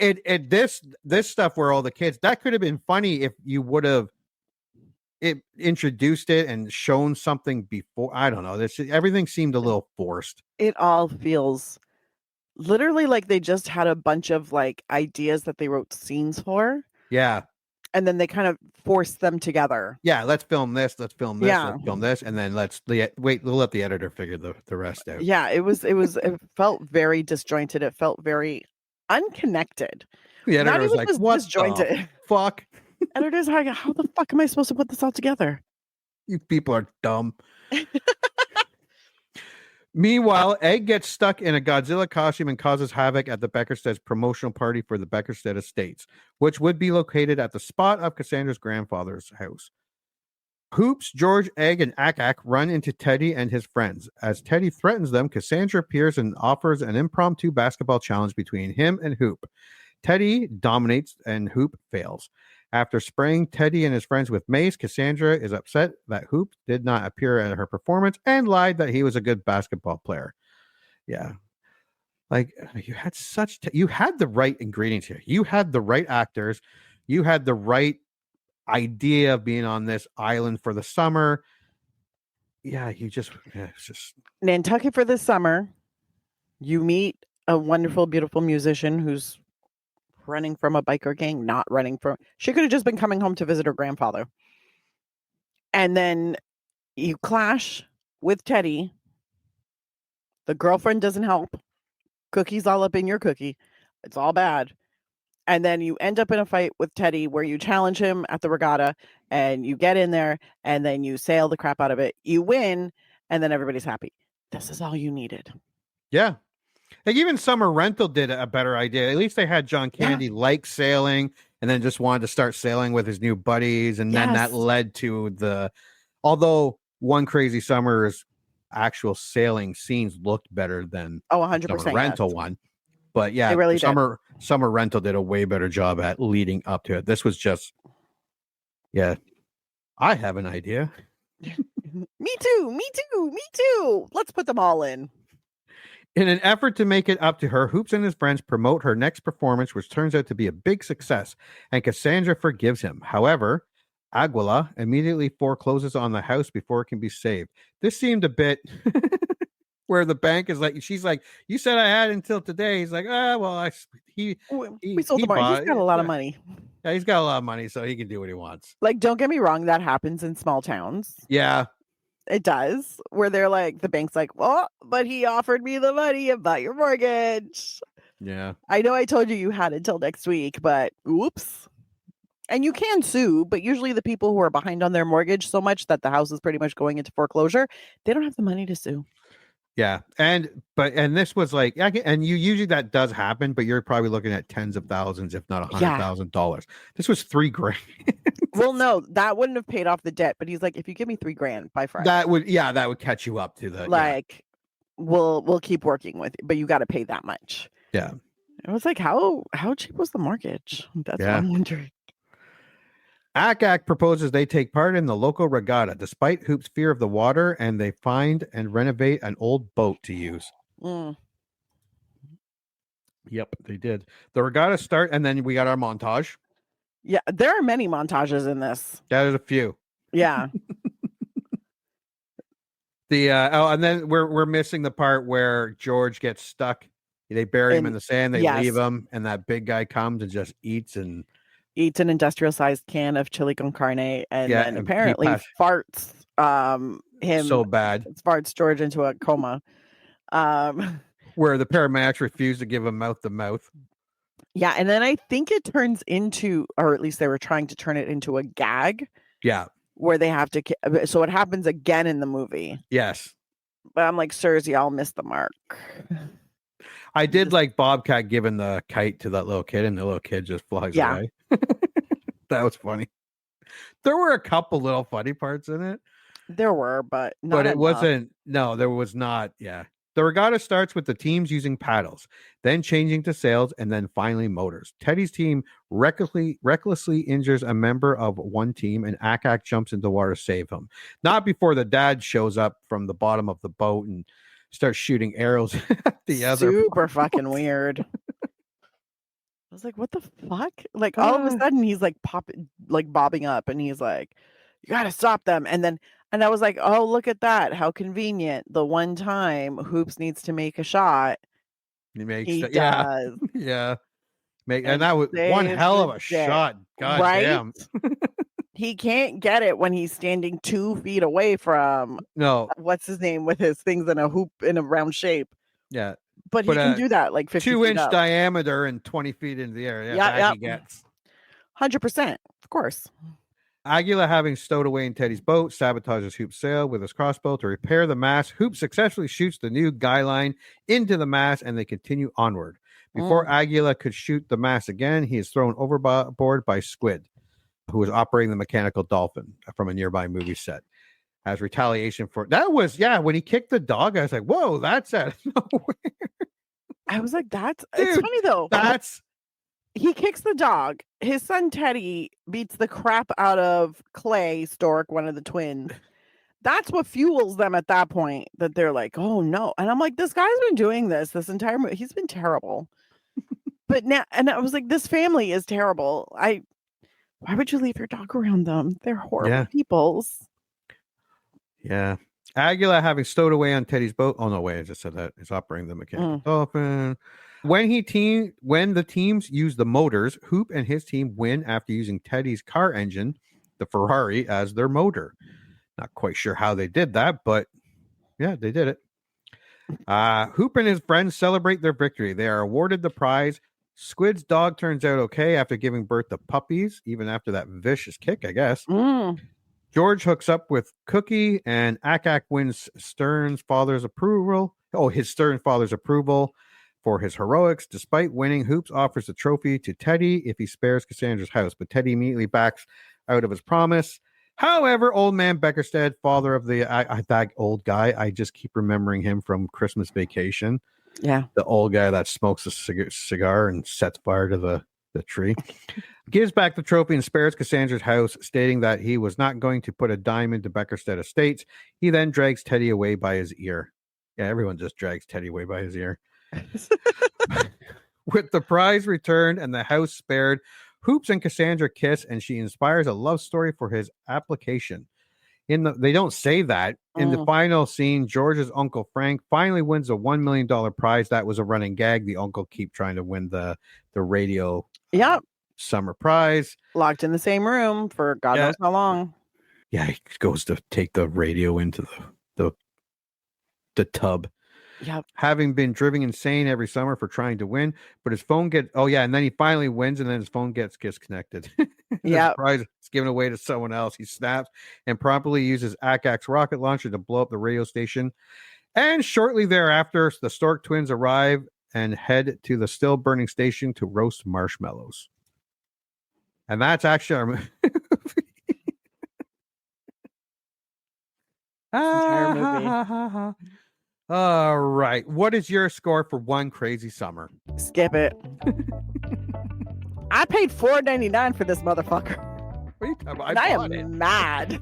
this stuff where all the kids, that could have been funny if you would have introduced it and shown something before. I don't know. Everything seemed a little forced. It all feels literally like they just had a bunch of ideas that they wrote scenes for. Yeah. And then they kind of forced them together. Yeah, let's film this. Let's film this. Yeah. Let's film this, and then we'll let the editor figure the rest out. Yeah, it felt very disjointed. It felt very unconnected. The editor was like, "What disjointed? The fuck?" Editor's like, "How the fuck am I supposed to put this all together?" You people are dumb. Meanwhile, Egg gets stuck in a Godzilla costume and causes havoc at the Beckerstead's promotional party for the Beckerstead estates, which would be located at the spot of Cassandra's grandfather's house. Hoops, George, Egg, and Ak run into Teddy and his friends. As Teddy threatens them, Cassandra appears and offers an impromptu basketball challenge between him and Hoop. Teddy dominates and Hoop fails. After spraying Teddy and his friends with mace, Cassandra is upset that Hoop did not appear at her performance and lied that he was a good basketball player. Yeah. Like, you had you had the right ingredients here. You had the right actors. You had the right idea of being on this island for the summer. Yeah, it's just Nantucket for the summer. You meet a wonderful, beautiful musician who's running from a biker gang, not running from. She could have just been coming home to visit her grandfather. And then you clash with Teddy. The girlfriend doesn't help. Cookie's all up in your cookie. It's all bad. And then you end up in a fight with Teddy where you challenge him at the regatta and you get in there and then you sail the crap out of it. You win and then everybody's happy. This is all you needed. Yeah. Like even Summer Rental did a better idea. At least they had John Candy like sailing and then just wanted to start sailing with his new buddies. And then that led to although One Crazy Summer's actual sailing scenes looked better than 100% Summer Rental one. But yeah, really Summer Rental did a way better job at leading up to it. This was just, I have an idea. Me too. Let's put them all in. In an effort to make it up to her, Hoops and his friends promote her next performance, which turns out to be a big success, and Cassandra forgives him. However, Aguila immediately forecloses on the house before it can be saved. This seemed a bit where the bank is like, she's like, you said I had until today. He's like, we sold the bar. He's got a lot of money. Yeah, he's got a lot of money, so he can do what he wants. Like, don't get me wrong, that happens in small towns. Yeah. It does, where they're like, the bank's like, well, but he offered me the money about your mortgage. Yeah. I know I told you had until next week, but oops. And you can sue, but usually the people who are behind on their mortgage so much that the house is pretty much going into foreclosure, they don't have the money to sue. Yeah. And this was like, and you usually that does happen, but you're probably looking at tens of thousands, if not $100,000. This was $3,000. Well, no, that wouldn't have paid off the debt, but he's like, if you give me $3,000 by Friday, that would catch you up to the we'll keep working with you, but you got to pay that much. Yeah. It was like, how cheap was the mortgage? That's what I'm wondering. Ak proposes they take part in the local regatta, despite Hoop's fear of the water, and they find and renovate an old boat to use. Yep, they did. The regatta start, and then we got our montage. Yeah, there are many montages in this. There's a few. Yeah. And then we're missing the part where George gets stuck. They bury him in the sand. They leave him, and that big guy comes and just eats an industrial-sized can of chili con carne, and then apparently farts him so bad. Farts George into a coma. Where the paramedics refuse to give him mouth-to-mouth. Yeah, and then I think it turns into, or at least they were trying to turn it into a gag. Yeah. Where they have to, so it happens again in the movie. Yes. But I'm like, sirs, y'all missed the mark. I did like Bobcat giving the kite to that little kid, and the little kid just flies away. That was funny. There were a couple little funny parts in it. There were, but not it enough. wasn't. No, there was not. Yeah. The regatta starts with the teams using paddles, then changing to sails, and then finally motors. Teddy's team recklessly injures a member of one team, and Ak jumps into the water to save him. Not before the dad shows up from the bottom of the boat and starts shooting arrows at the other. Super fucking weird. I was like, what the fuck? Like all of a sudden he's like bobbing up, and he's like, you got to stop them. And I was like, oh, look at that. How convenient. The one time Hoops needs to make a shot, he does. Yeah. And that was one hell of a shot. God damn. He can't get it when he's standing 2 feet away from what's his name with his things in a hoop in a round shape. Yeah. But he can do that like 50 2-inch diameter and 20 feet into the air. Yeah. He gets 100%. Of course. Aguila, having stowed away in Teddy's boat, sabotages Hoop's sail with his crossbow to repair the mast. Hoop successfully shoots the new guy line into the mast, and they continue onward. Before Aguila could shoot the mast again, he is thrown overboard by Squid. who was operating the mechanical dolphin from a nearby movie set. As retaliation for that was, when he kicked the dog, I was like, whoa, that's out of nowhere. I was like, it's Dude, funny though. He kicks the dog. His son Teddy beats the crap out of Clay Stork, one of the twins. That's what fuels them at that point, that they're like, oh no. And I'm like, this guy's been doing this entire movie. He's been terrible. But now, and I was like, this family is terrible. Why would you leave your dog around them? They're horrible peoples. Yeah. Aguila having stowed away on Teddy's boat. Oh, no way. I just said that. He's operating the mechanical dolphin. When the teams use the motors, Hoop and his team win after using Teddy's car engine, the Ferrari, as their motor. Not quite sure how they did that, but yeah, they did it. Hoop and his friends celebrate their victory. They are awarded the prize. Squid's dog turns out okay after giving birth to puppies, even after that vicious kick, I guess. George hooks up with Cookie, and Akak wins Stern's father's approval. Oh, his Stern father's approval for his heroics. Despite winning, Hoops offers the trophy to Teddy if he spares Cassandra's house, but Teddy immediately backs out of his promise. However, old man Beckerstead, father of that old guy, I just keep remembering him from Christmas Vacation. Yeah. The old guy that smokes a cigar and sets fire to the tree. Gives back the trophy and spares Cassandra's house, stating that he was not going to put a dime into Beckerstead Estates. He then drags Teddy away by his ear. Yeah, everyone just drags Teddy away by his ear. With the prize returned and the house spared, Hoops and Cassandra kiss, and she inspires a love story for his application. They don't say that. In the final scene, George's uncle Frank finally wins a $1 million prize. That was a running gag. The uncle keep trying to win the radio summer prize. Locked in the same room for God knows how long. Yeah, he goes to take the radio into the tub. Yep. Having been driven insane every summer for trying to win, but his phone and then he finally wins, and then his phone gets disconnected. Yeah, prize is given away to someone else. He snaps and promptly uses Akak's rocket launcher to blow up the radio station. And shortly thereafter, the Stork twins arrive and head to the still burning station to roast marshmallows. And that's actually our movie. Entire movie. All right. What is your score for One Crazy Summer? Skip it. I paid $4.99 for this motherfucker. What are you talking about? And I am mad.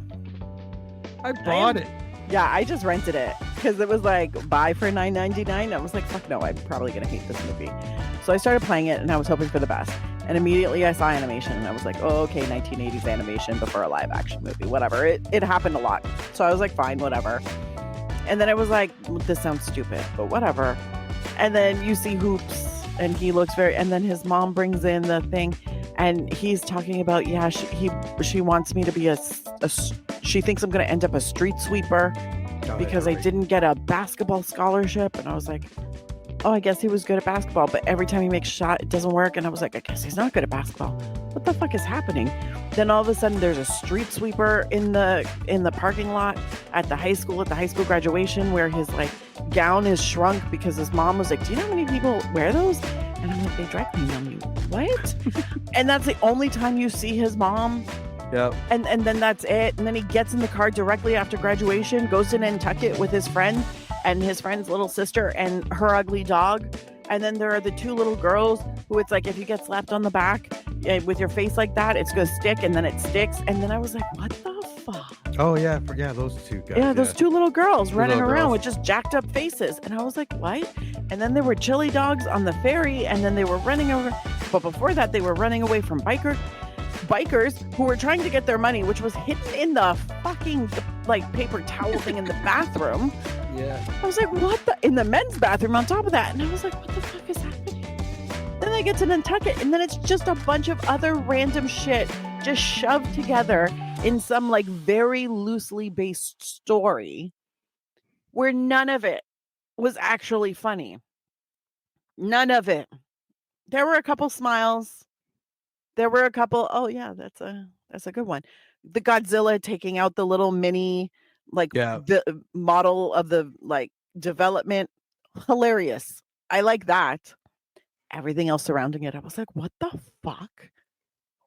I bought it. Yeah, I just rented it because it was like buy for $9.99. I was like, fuck no, I'm probably gonna hate this movie. So I started playing it and I was hoping for the best. And immediately I saw animation and I was like, oh, okay, 1980s animation before a live action movie, whatever. It happened a lot. So I was like, fine, whatever. And then I was like, this sounds stupid, but whatever. And then you see Hoops and he looks and then his mom brings in the thing and he's talking about, she wants me to be she thinks I'm going to end up a street sweeper because I didn't get a basketball scholarship. And I was like, oh, I guess he was good at basketball, but every time he makes a shot, it doesn't work. And I was like, I guess he's not good at basketball. What the fuck is happening? Then all of a sudden there's a street sweeper in the parking lot at the high school graduation where his like gown is shrunk because his mom was like, do you know how many people wear those? And I'm like, they dry clean them. What? And that's the only time you see his mom. Yep. And then that's it. And then he gets in the car directly after graduation, goes to Nantucket with his friend and his friend's little sister and her ugly dog. And then there are the two little girls who it's like, if you get slapped on the back with your face like that, it's going to stick, and then it sticks. And then I was like, what the fuck? Oh, yeah. Those two guys. Yeah, those two little girls running around with just jacked up faces. And I was like, what? And then there were chili dogs on the ferry, and then they were running over. But before that, they were running away from bikers who were trying to get their money, which was hidden in the fucking like paper towel thing in the bathroom. Yeah. I was like, what the? In the men's bathroom on top of that. And I was like, what the fuck is happening? Then they get to Nantucket, and then it's just a bunch of other random shit just shoved together in some like very loosely based story where none of it was actually funny. None of it. There were a couple smiles. There were a couple, oh yeah, that's a good one. The Godzilla taking out the little mini the model of the like development. Hilarious. I like that. Everything else surrounding it, I was like, what the fuck?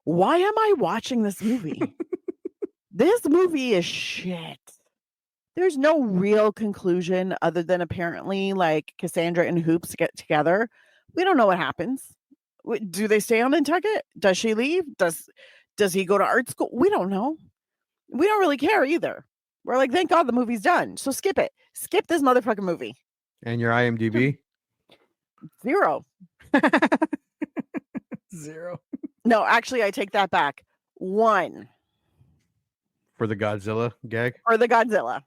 Why am I watching this movie? This movie is shit. There's no real conclusion other than apparently like Cassandra and Hoops get together. We don't know what happens. Do they stay on Nantucket? Does she leave? Does he go to art school? We don't know. We don't really care either. We're like, thank God the movie's done. So skip it. Skip this motherfucking movie. And your IMDb? 0. 0. No, actually, I take that back. 1 For the Godzilla gag? for the Godzilla.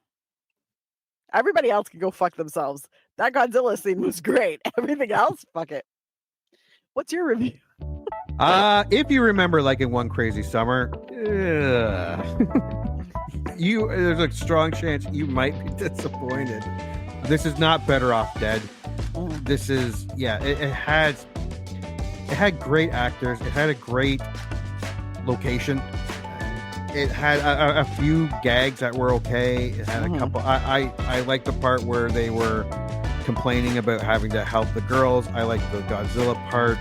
Everybody else can go fuck themselves. That Godzilla scene was great. Everything else, fuck it. What's your review? If you remember, like in One Crazy Summer, there's a strong chance you might be disappointed. This is not Better Off Dead. This is, it had great actors. It had a great location. It had a few gags that were okay. It had a couple. I like the part where they were complaining about having to help the girls. I like the Godzilla part,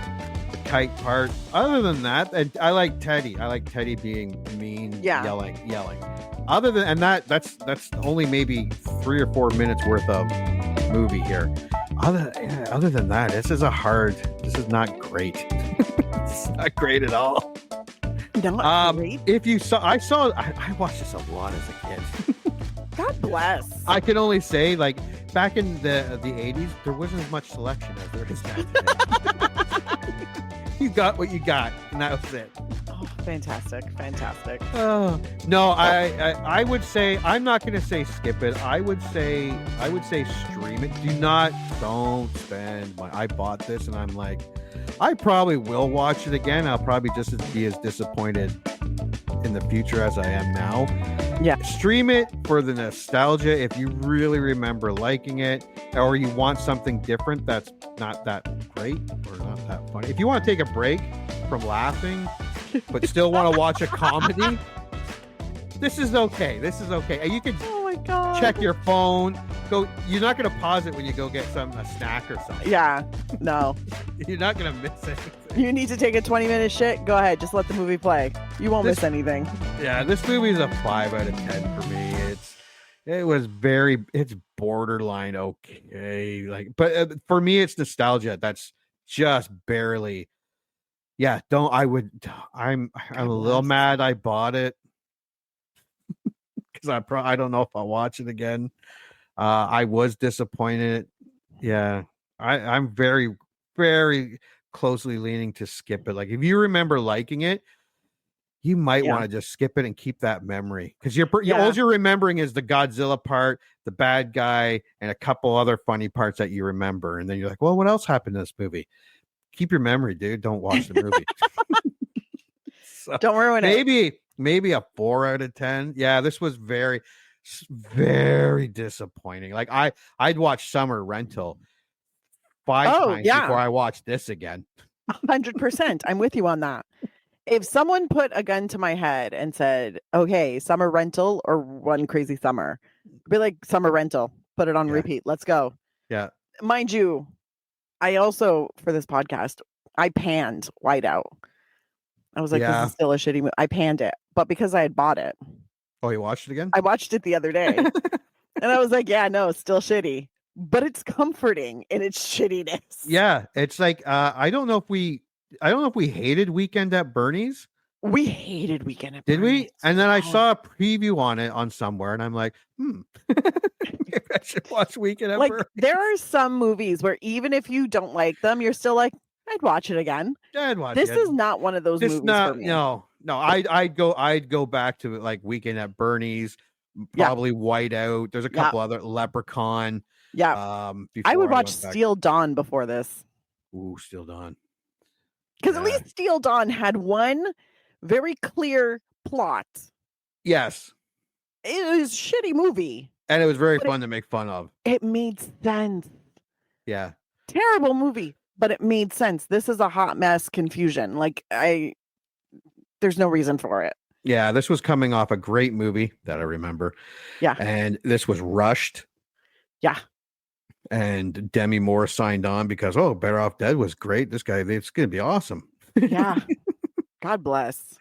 the kite part. Other than that, and I like Teddy. I like Teddy being mean, yelling. Other than that's only maybe 3 or 4 minutes worth of movie here. Other than that, this is not great. It's not great at all. Not great. If you saw, I watched this a lot as a kid. God bless. I can only say, like, back in the 80s, there wasn't as much selection as there is now today. You got what you got, and that was it. Oh, fantastic. No, I would say, I'm not going to say skip it. I would say stream it. Don't spend money. I bought this, and I'm like, I probably will watch it again. I'll probably just be as disappointed in the future as I am now. Yeah. Stream it for the nostalgia. If you really remember liking it, or you want something different that's not that great or not that funny. If you want to take a break from laughing, but still want to watch a comedy, this is okay. And you can check your phone. You're not going to pause it when you go get a snack or something. Yeah. No. You're not going to miss anything. You need to take a 20-minute shit? Go ahead. Just let the movie play. You won't miss anything. Yeah, this movie is a 5 out of 10 for me. It's borderline okay. But for me, it's nostalgia. That's just barely. Yeah, I'm a little mad I bought it. Because I don't know if I'll watch it again. I was disappointed. Yeah, I'm very, very closely leaning to skip it. Like, if you remember liking it, you might want to just skip it and keep that memory, because all you're remembering is the Godzilla part, the bad guy, and a couple other funny parts that you remember. And then you're like, well, what else happened in this movie? Keep your memory, dude. Don't watch the movie. Don't ruin it. Maybe a 4 out of 10. Yeah, this was very, very disappointing. Like, I'd watch Summer Rental 5 times before I watched this again. 100%. I'm with you on that. If someone put a gun to my head and said, okay, Summer Rental or One Crazy Summer, I'd be like, Summer Rental, put it on repeat. Let's go. Yeah. Mind you, I also, for this podcast, I panned White Out. I was like, this is still a shitty movie. I panned it, but because I had bought it. Oh, you watched it again? I watched it the other day. And I was like, yeah, no, it's still shitty, but it's comforting in its shittiness. Yeah. It's like, I don't know if we hated Weekend at Bernie's. We hated Weekend at Bernie's. Did we? And then I saw a preview on it on somewhere, and I'm like, maybe I should watch Weekend at Bernie's. There are some movies where even if you don't like them, you're still like, I'd watch it again. This is not one of those movies for me. No. I'd go back to like Weekend at Bernie's, probably White Out. There's a couple other, Leprechaun. Yeah. I would watch Steel Dawn before this. Ooh, Steel Dawn. Because at least Steel Dawn had one very clear plot. Yes. It was a shitty movie. And it was very fun to make fun of. It made sense. Yeah. Terrible movie, but it made sense. This is a hot mess confusion. Like, there's no reason for it. Yeah, this was coming off a great movie that I remember. Yeah. And this was rushed. Yeah. And Demi Moore signed on because, Better Off Dead was great. This guy, it's going to be awesome. Yeah. God bless.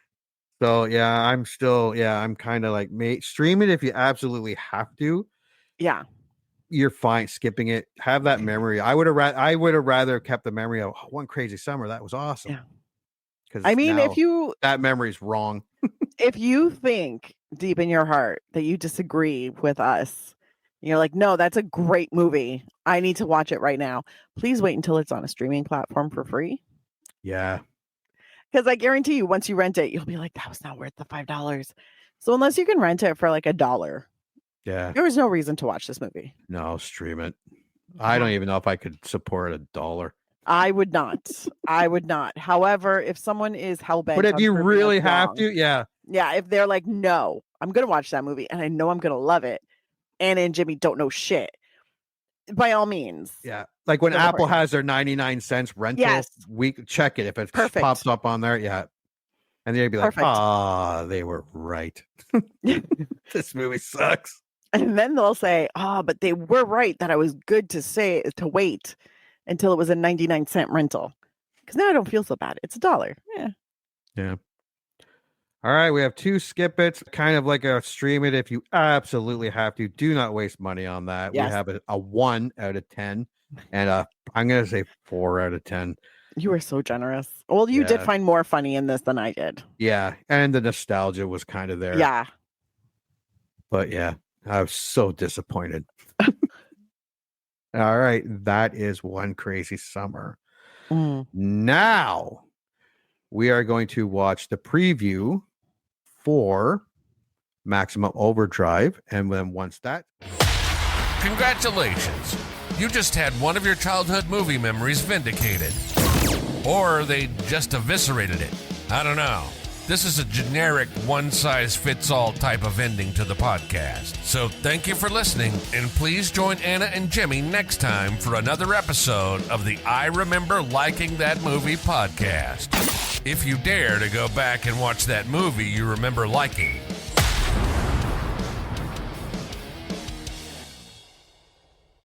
So yeah, I'm kind of like, stream it if you absolutely have to. Yeah. You're fine skipping it. Have that memory. I would have rather kept the memory of One Crazy Summer. That was awesome. Yeah. Because I mean, that memory's wrong. If you think deep in your heart that you disagree with us, you're like, no, that's a great movie. I need to watch it right now. Please wait until it's on a streaming platform for free. Yeah. Because I guarantee you, once you rent it, you'll be like, that was not worth the $5. So unless you can rent it for like $1, Yeah. there was no reason to watch this movie. No, stream it. I don't even know if I could support $1. I would not. However, if someone is hellbent, but if you really have to, yeah, if they're like, no, I'm gonna watch that movie and I know I'm gonna love it, Anna and Jimmy don't know shit, by all means. Yeah, like when Apple has their 99 cents rental week, check it if it pops up on there. Yeah, and they'd be like, they were right. This movie sucks. And then they'll say, but they were right that I was good to wait until it was a 99-cent rental. Because now I don't feel so bad. It's $1. Yeah. All right. We have 2 skip it's kind of like a stream it if you absolutely have to. Do not waste money on that. Yes. We have a 1 out of 10 and I'm going to say 4 out of 10. You were so generous. Well, you did find more funny in this than I did. Yeah. And the nostalgia was kind of there. Yeah. But yeah, I was so disappointed. All right, that is One Crazy Summer. Now we are going to watch the preview for Maximum Overdrive, and then once that, congratulations, you just had one of your childhood movie memories vindicated, or they just eviscerated it. I don't know. This is a generic one-size-fits-all type of ending to the podcast. So thank you for listening, and please join Anna and Jimmy next time for another episode of the I Remember Liking That Movie podcast. If you dare to go back and watch that movie you remember liking,